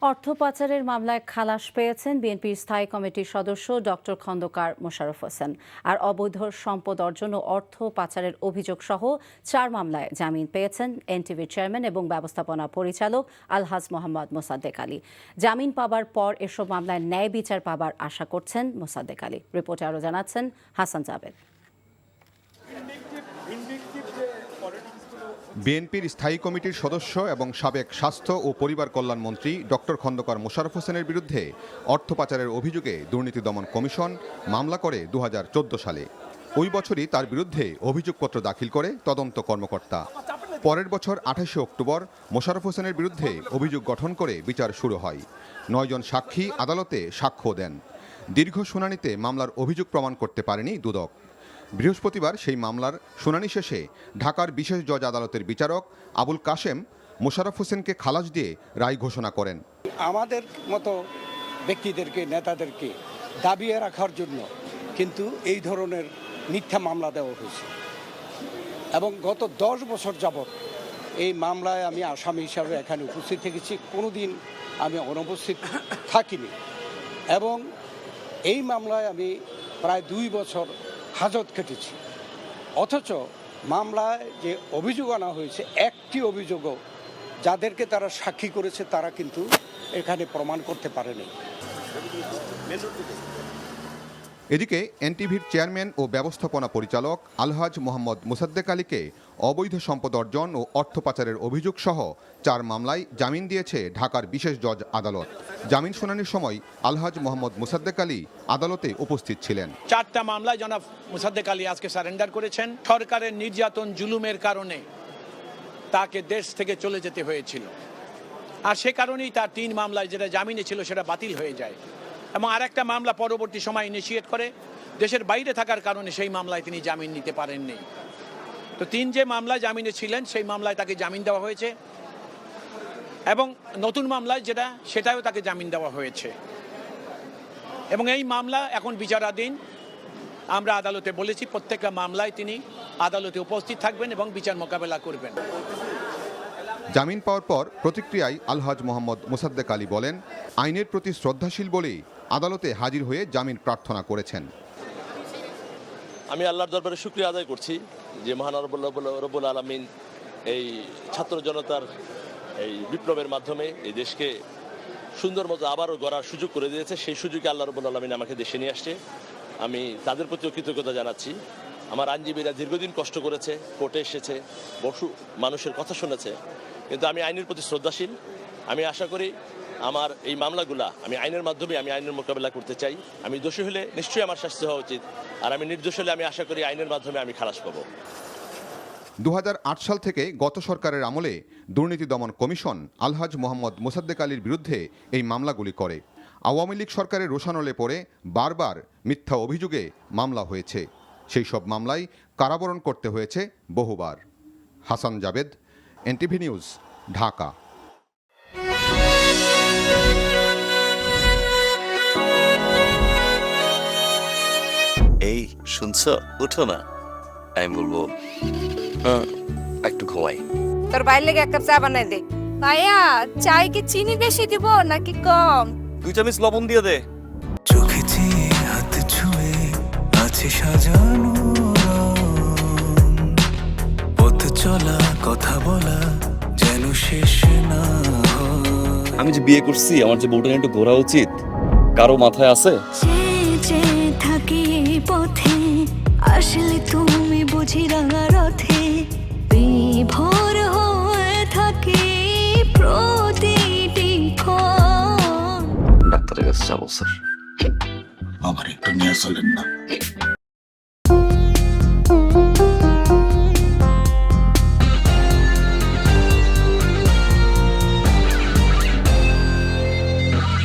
অর্থ পাচারের মামলায় খালাস পেয়েছেন বিএনপির স্থায়ী কমিটির সদস্য ডক্টর খন্দকার মোশাররফ হোসেন। আর অবৈধ সম্পদ অর্জন ও অর্থ পাচারের অভিযোগ সহ 4 মামলায় জামিন পেয়েছেন এনটিভির চেয়ারম্যান এবং ব্যবস্থাপনা পরিচালক আলহাজ মোহাম্মদ মোসাদ্দেক আলী। জামিন পাবার পর এসব মামলায় ন্যায় বিচার পাবার আশা করছেন মোসাদ্দেক আলী। রিপোর্টে আরও জানাচ্ছেন হাসান জাবেদ। বিএনপির স্থায়ী কমিটির সদস্য এবং সাবেক স্বাস্থ্য ও পরিবার কল্যাণ মন্ত্রী ডক্টর খন্দকার মোশাররফ হোসেনের বিরুদ্ধে অর্থ পাচারের অভিযোগে দুর্নীতি দমন কমিশন মামলা করে 2014 সালে। ওই বছরই তার বিরুদ্ধে অভিযোগপত্র দাখিল করে তদন্ত কর্মকর্তা। পরের বছর 28 অক্টোবর মোশাররফ হোসেনের বিরুদ্ধে অভিযোগ গঠন করে বিচার শুরু হয়। 9 জন সাক্ষী আদালতে সাক্ষ্য দেন। দীর্ঘ শুনানিতে মামলার অভিযোগ প্রমাণ করতে পারেনি দুদক। বৃহস্পতিবার সেই মামলার শুনানি শেষে ঢাকার বিশেষ জজ আদালতের বিচারক আবুল কাশেম মোশাররফ হোসেনকে খালাস দিয়ে রায় ঘোষণা করেন। আমাদের মতো ব্যক্তিদেরকে, নেতাদেরকে দাবিয়ে রাখার জন্য কিন্তু এই ধরনের মিথ্যা মামলা দেওয়া হয়েছে এবং গত 10 বছর যাবৎ এই মামলায় আমি আসামি হিসাবে এখানে উপস্থিত থেকেছি, কোনোদিন আমি অনুপস্থিত থাকিনি এবং এই মামলায় আমি প্রায় 2 বছর হাজত কেটেছি। অথচ মামলায় যে অভিযোগ আনা হয়েছে, একটি অভিযোগও যাদেরকে তারা সাক্ষী করেছে তারা কিন্তু এখানে প্রমাণ করতে পারেনি। এদিকে এনটিভির চেয়ারম্যান ও ব্যবস্থাপনা পরিচালক আলহাজ মোহাম্মদ মোসাদ্দেক আলীকে অবৈধ সম্পদ অর্জন ও অর্থ পাচারের অভিযোগ সহ 4 মামলায় জামিন দিয়েছে ঢাকার বিশেষ জজ আদালত। জামিন শুনানির সময় আলহাজ মোহাম্মদ মোসাদ্দেক আলী আদালতে উপস্থিত ছিলেন। 4টা মামলায় জনাব মোসাদ্দেক আলী আজকে সারেন্ডার করেছেন। সরকারের নির্যাতন জুলুমের কারণে তাকে দেশ থেকে চলে যেতে হয়েছিল, আর সে কারণেই তার 3 মামলায় যেটা জামিনে ছিল সেটা বাতিল হয়ে যায় এবং আরেকটা মামলা পরবর্তী সময় ইনিশিয়েট করে। দেশের বাইরে থাকার কারণে সেই মামলায় তিনি জামিন নিতে পারেননি। তো 3 যে মামলায় জামিনে ছিলেন সেই মামলায় তাকে জামিন দেওয়া হয়েছে এবং নতুন মামলায় যেটা সেটাও তাকে জামিন দেওয়া হয়েছে এবং এই মামলা এখন বিচারাধীন। আমরা আদালতে বলেছি প্রত্যেকটা মামলায় তিনি আদালতে উপস্থিত থাকবেন এবং বিচার মোকাবেলা করবেন। জামিন পাওয়ার পর প্রতিক্রিয়ায় আলহাজ মোহাম্মদ মোসাদ্দেক আলী বলেন, আইনের প্রতি শ্রদ্ধাশীল বলেই আদালতে হাজির হয়ে জামিন প্রার্থনা করেছেন। আমি আল্লাহর দরবারে শুকরিয়া আদায় করছি যে মহান রব্বুল আলামিন এই ছাত্র জনতার এই বিপ্লবের মাধ্যমে এই দেশকে সুন্দর মতো আবারও গড়ার সুযোগ করে দিয়েছে। সেই সুযোগে আল্লাহ রব্বুল আলামিন আমাকে দেশে নিয়ে আসছে। আমি তাদের প্রতিও কৃতজ্ঞতা জানাচ্ছি। আমার আইনজীবীরা দীর্ঘদিন কষ্ট করেছে, কোর্টে এসেছে, বহু মানুষের কথা শুনেছে, কিন্তু আমি আইনের প্রতি শ্রদ্ধাশীল। আমি আশা করি আমার এই মামলাগুলা আমি আইনের মাধ্যমে আমি আইনের মোকাবেলা করতে চাই। আমি দোষী হলে নিশ্চয়ই আমার শাস্তি হওয়া উচিত, আর আমি নির্দোষ হলে আমি আশা করি আইনের মাধ্যমে আমি খালাস পাবো। 2008 সাল থেকে গত সরকারের আমলে দুর্নীতি দমন কমিশন আলহাজ মোহাম্মদ মোসাদ্দেক আলীর বিরুদ্ধে এই মামলাগুলি করে। আওয়ামী লীগ সরকারের রোষানলে পড়ে বারবার মিথ্যা অভিযোগে মামলা হয়েছে। সেই সব মামলায় কারাবরণ করতে হয়েছে বহুবার। Hasan Jabed, NTV news, Dhaka. এই শুনছো, উঠো না। আমি বলবো একটু ঘুমাই। তোর বাইরে লেগে 1 কাপ চা বানাই দে। ভাইয়া, চায় কি চিনি বেশি দিব নাকি কম? 2 চামচ লবণ দিয়ে দে। চোখেতে হাত ছুঁয়ে আছে সাজানো পথ চলা, কথা বলা যেন শেষ না। আমি যে বিয়ে করছি, আমার যে বউটা নিয়ে একটু ঘোরা উচিত, কারো মাথায় আছে? যে থাকি পথে আসলে তুমি বুঝি রাঙা রথে বিভোর হয়ে থাকি প্রতিটি ক্ষণ। ডাক্তারের কাছে যাবো স্যার। আমার একটু নিয়ে চলেন না।